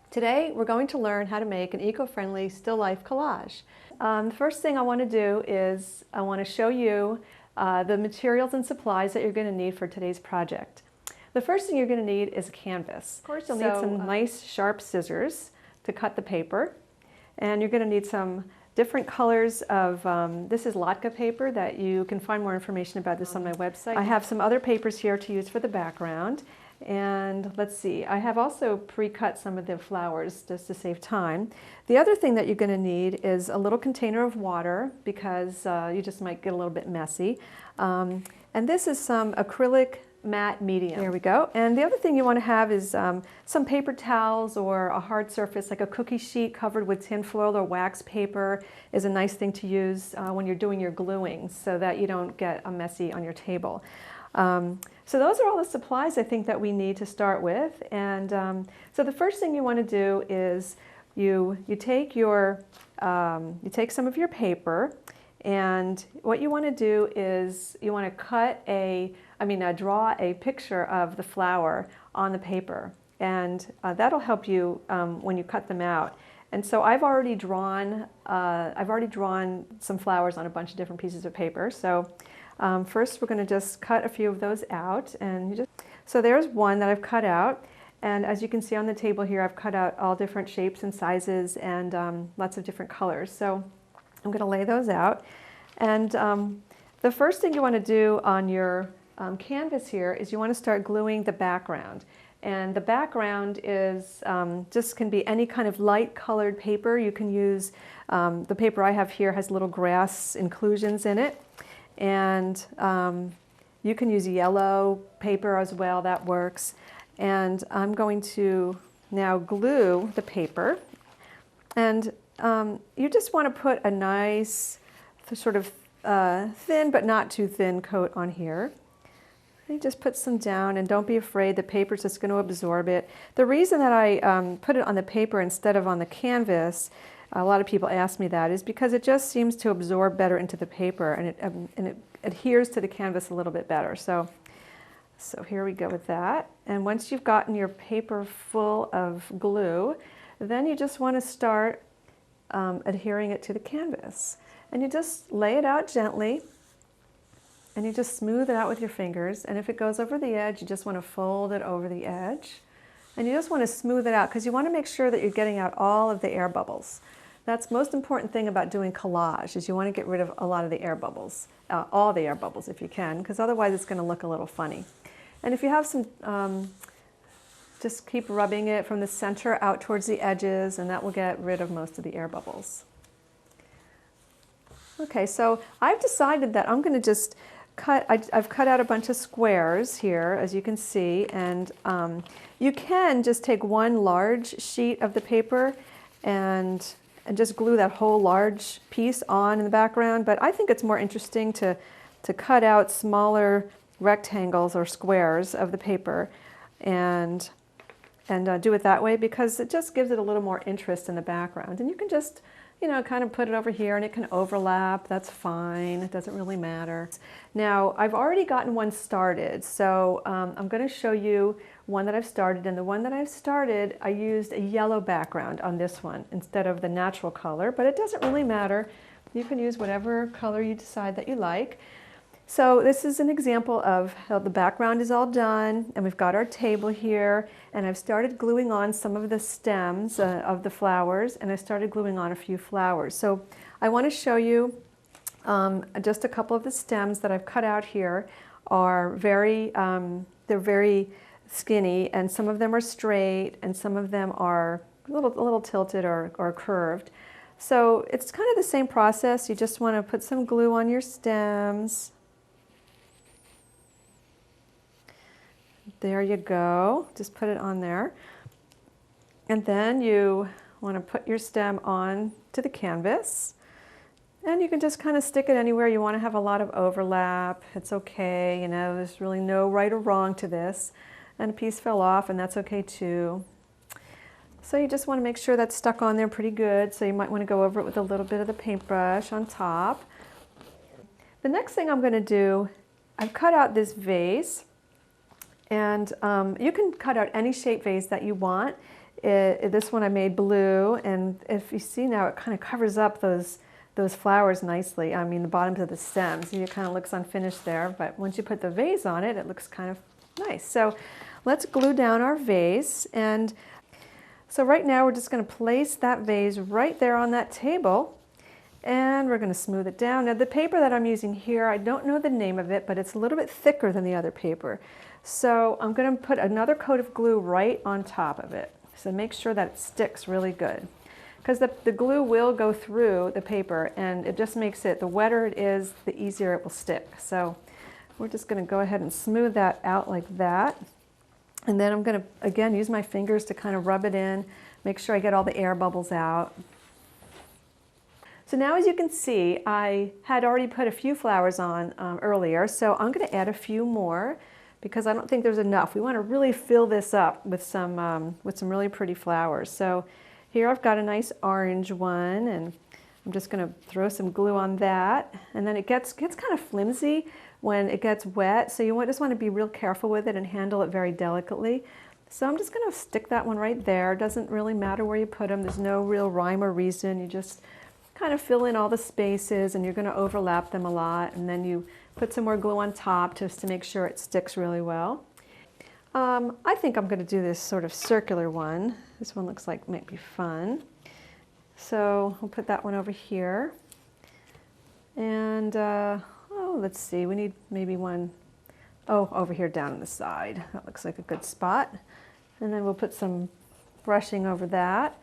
Today we're going to learn how to make an eco-friendly still life collage. The first thing I want to do is I want to show you the materials and supplies that you're going to need for today's project. The first thing you're going to need is a canvas. Of course, you'll need some nice sharp scissors to cut the paper, and you're going to need some different colors of, this is Latka paper that you can find more information about this on my website. I have some other papers here to use for the background. And let's see, I have also pre-cut some of the flowers just to save time. The other thing that you're going to need is a little container of water because you just might get a little bit messy. And this is some acrylic matte medium. There we go. And the other thing you want to have is some paper towels or a hard surface like a cookie sheet covered with tin foil or wax paper is a nice thing to use when you're doing your gluing so that you don't get a messy on your table. So those are all the supplies I think that we need to start with. And so the first thing you want to do is you take some of your paper, and what you want to do is you want to draw a picture of the flower on the paper, and that'll help you when you cut them out. And so I've already drawn some flowers on a bunch of different pieces of paper. So first we're going to just cut a few of those out, and so there's one that I've cut out, and as you can see on the table here I've cut out all different shapes and sizes and lots of different colors. So I'm going to lay those out, and the first thing you want to do on your canvas here is you want to start gluing the background. And the background is just can be any kind of light colored paper. You can use, the paper I have here has little grass inclusions in it. And you can use yellow paper as well, that works. And I'm going to now glue the paper. And you just want to put a nice sort of thin but not too thin coat on here. You just put some down, and don't be afraid, the paper's just going to absorb it. The reason that I put it on the paper instead of on the canvas, a lot of people ask me that, is because it just seems to absorb better into the paper, and it adheres to the canvas a little bit better. So here we go with that. And once you've gotten your paper full of glue, then you just want to start adhering it to the canvas. And you just lay it out gently, and you just smooth it out with your fingers. And if it goes over the edge, you just want to fold it over the edge. And you just want to smooth it out because you want to make sure that you're getting out all of the air bubbles. That's the most important thing about doing collage, is you want to get rid of a lot of the air bubbles, all the air bubbles if you can, because otherwise it's going to look a little funny. And if you have some, just keep rubbing it from the center out towards the edges, and that will get rid of most of the air bubbles. Okay, so I've decided that I'm going to just I've cut out a bunch of squares here, as you can see, and you can just take one large sheet of the paper and just glue that whole large piece on in the background, but I think it's more interesting to cut out smaller rectangles or squares of the paper and do it that way, because it just gives it a little more interest in the background. And you can just kind of put it over here, and it can overlap. That's fine. It doesn't really matter. Now, I've already gotten one started, so I'm going to show you one that I've started. And the one that I've started, I used a yellow background on this one instead of the natural color, but it doesn't really matter. You can use whatever color you decide that you like. So this is an example of how the background is all done, and we've got our table here, and I've started gluing on some of the stems of the flowers, and I started gluing on a few flowers. So I want to show you just a couple of the stems that I've cut out here are they're very skinny, and some of them are straight, and some of them are a little tilted or curved. So it's kind of the same process. You just want to put some glue on your stems. There you go, just put it on there. And then you want to put your stem on to the canvas. And you can just kind of stick it anywhere. You want to have a lot of overlap. It's okay, you know, there's really no right or wrong to this. And a piece fell off, and that's okay too. So you just want to make sure that's stuck on there pretty good. So you might want to go over it with a little bit of the paintbrush on top. The next thing I'm going to do, I've cut out this vase. And you can cut out any shape vase that you want. This one I made blue, and if you see now, it kind of covers up those flowers nicely. I mean, the bottoms of the stems. It kind of looks unfinished there, but once you put the vase on it, it looks kind of nice. So let's glue down our vase. And so right now we're just going to place that vase right there on that table, and we're going to smooth it down. Now the paper that I'm using here, I don't know the name of it, but it's a little bit thicker than the other paper. So I'm going to put another coat of glue right on top of it. So make sure that it sticks really good. Because the glue will go through the paper, and it just makes it, the wetter it is, the easier it will stick. So we're just going to go ahead and smooth that out like that. And then I'm going to, again, use my fingers to kind of rub it in, make sure I get all the air bubbles out. So now, as you can see, I had already put a few flowers on earlier, so I'm going to add a few more because I don't think there's enough. We want to really fill this up with some really pretty flowers. So here I've got a nice orange one, and I'm just going to throw some glue on that. And then it gets kind of flimsy when it gets wet, so you just want to be real careful with it and handle it very delicately. So I'm just going to stick that one right there. It doesn't really matter where you put them. There's no real rhyme or reason. You just kind of fill in all the spaces, and you're going to overlap them a lot, and then you put some more glue on top just to make sure it sticks really well. I think I'm going to do this sort of circular one. This one looks like it might be fun. So I'll put that one over here. And, oh, let's see, we need maybe one, oh, over here down on the side. That looks like a good spot. And then we'll put some brushing over that.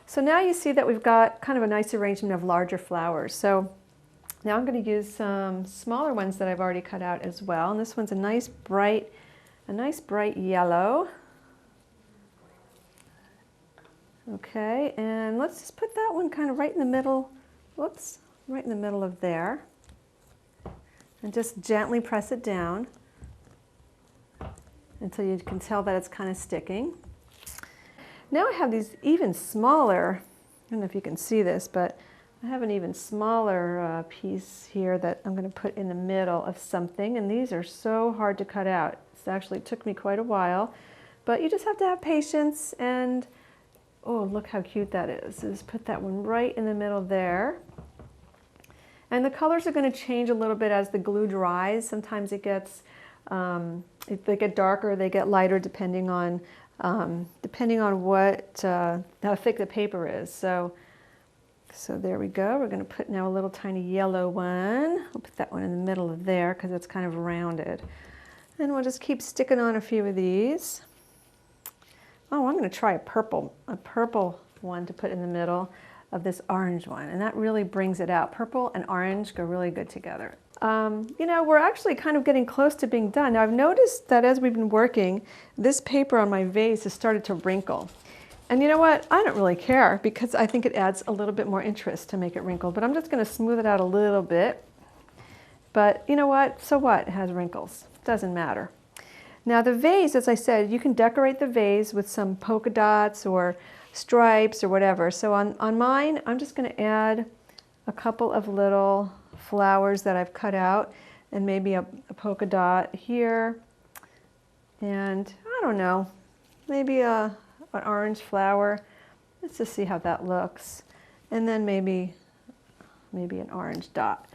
So now you see that we've got kind of a nice arrangement of larger flowers. So now I'm going to use some smaller ones that I've already cut out as well. And this one's a nice bright yellow. Okay, and let's just put that one kind of right in the middle, whoops, right in the middle of there. And just gently press it down until you can tell that it's kind of sticking. Now I have these even smaller, I don't know if you can see this, but I have an even smaller piece here that I'm going to put in the middle of something, and these are so hard to cut out. It actually took me quite a while, but you just have to have patience. And oh, look how cute that is. Just put that one right in the middle there. And the colors are going to change a little bit as the glue dries. Sometimes it gets, they get darker, they get lighter depending on what, how thick the paper is. So there we go. We're going to put now a little tiny yellow one. I'll put that one in the middle of there because it's kind of rounded. And we'll just keep sticking on a few of these. Oh, I'm going to try a purple one to put in the middle of this orange one. And that really brings it out. Purple and orange go really good together. You know, we're actually kind of getting close to being done. Now I've noticed that as we've been working, this paper on my vase has started to wrinkle. And you know what? I don't really care because I think it adds a little bit more interest to make it wrinkle. But I'm just going to smooth it out a little bit. But you know what? So what? It has wrinkles. Doesn't matter. Now the vase, as I said, you can decorate the vase with some polka dots or stripes or whatever. So on mine, I'm just going to add a couple of little flowers that I've cut out, and maybe a polka dot here, and I don't know, maybe an orange flower. Let's just see how that looks. And then maybe an orange dot.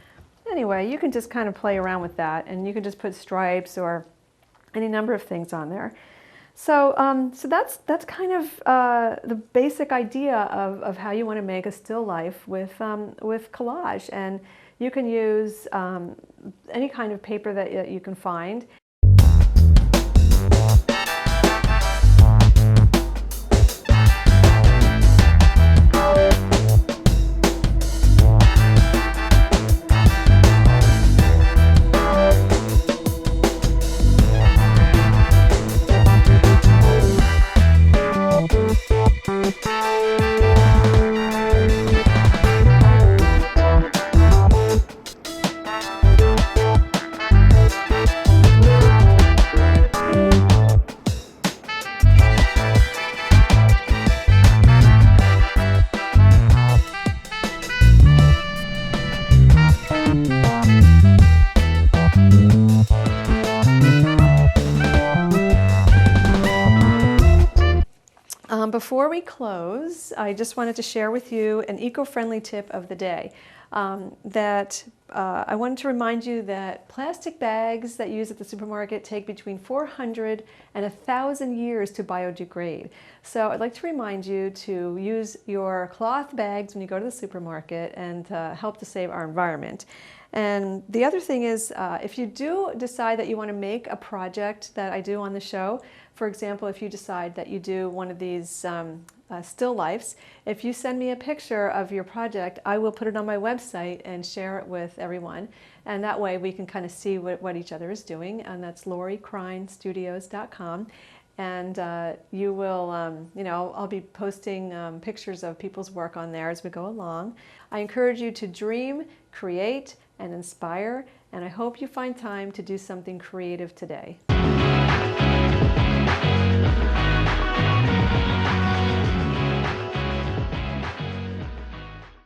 Anyway, you can just kind of play around with that, and you can just put stripes or any number of things on there. So, so that's kind of the basic idea of how you want to make a still life with collage. And you can use any kind of paper that you can find. before we close, I just wanted to share with you an eco-friendly tip of the day. I wanted to remind you that plastic bags that you use at the supermarket take between 400 and 1,000 years to biodegrade. So I'd like to remind you to use your cloth bags when you go to the supermarket and help to save our environment. And the other thing is, if you do decide that you want to make a project that I do on the show, for example, if you decide that you do one of these still lifes, if you send me a picture of your project, I will put it on my website and share it with everyone. And that way we can kind of see what each other is doing. And that's LoriKreinStudios.com. And you will, I'll be posting pictures of people's work on there as we go along. I encourage you to dream, create, and inspire, and I hope you find time to do something creative today.